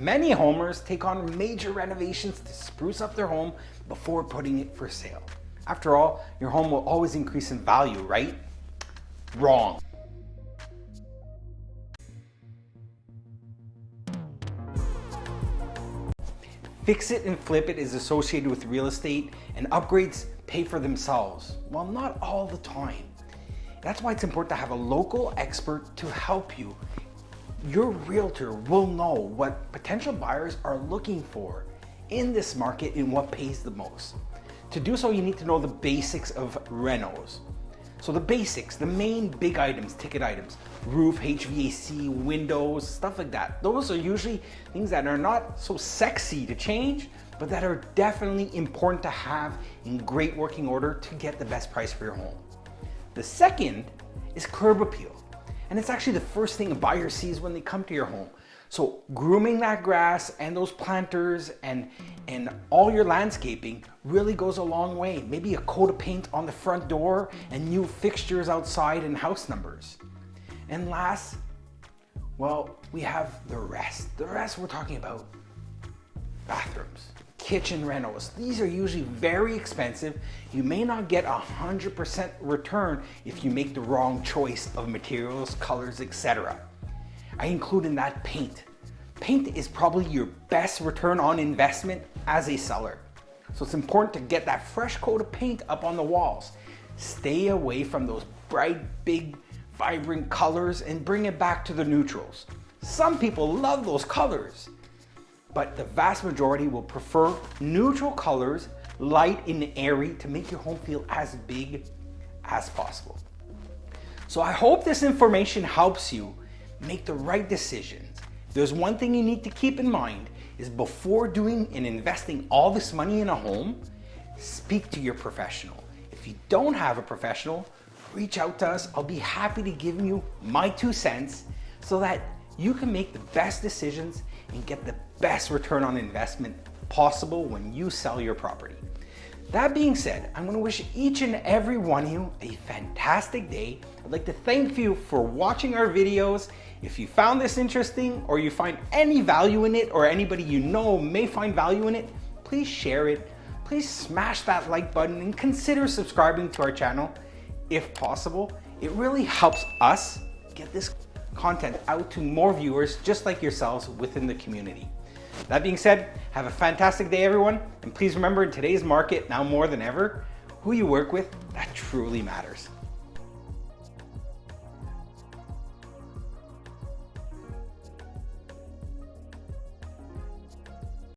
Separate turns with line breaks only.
Many homeowners take on major renovations to spruce up their home before putting it for sale. After all, your home will always increase in value, right? Wrong. Fix it and flip it is associated with real estate, and upgrades pay for themselves. Well, not all the time. That's why it's important to have a local expert to help you. Your realtor will know what potential buyers are looking for in this market and what pays the most. To do so, you need to know the basics of renos. So the basics, the main big items, ticket items, roof, HVAC, windows, stuff like that. Those are usually things that are not so sexy to change, but that are definitely important to have in great working order to get the best price for your home. The second is curb appeal. And it's actually the first thing a buyer sees when they come to your home. So grooming that grass and those planters and all your landscaping really goes a long way. Maybe a coat of paint on the front door and new fixtures outside and house numbers. And last, well, we have the rest. The rest we're talking about bathrooms, kitchen renos. These are usually very expensive. You may not get 100% return if you make the wrong choice of materials, colors, etc. I include in that paint. Paint is probably your best return on investment as a seller. So it's important to get that fresh coat of paint up on the walls. Stay away from those bright, big, vibrant colors and bring it back to the neutrals. Some people love those colors, but the vast majority will prefer neutral colors, light and airy, to make your home feel as big as possible. So I hope this information helps you make the right decisions. If there's one thing you need to keep in mind is before doing and investing all this money in a home, speak to your professional. If you don't have a professional, reach out to us. I'll be happy to give you my 2 cents so that you can make the best decisions and get the best return on investment possible when you sell your property. That being said, I'm going to wish each and every one of you a fantastic day. I'd like to thank you for watching our videos. If you found this interesting or you find any value in it or anybody you know may find value in it, please share it. Please smash that like button and consider subscribing to our channel if possible. It really helps us get this content out to more viewers just like yourselves within the community. That being said, have a fantastic day, everyone. And please remember, in today's market, now more than ever, who you work with, that truly matters.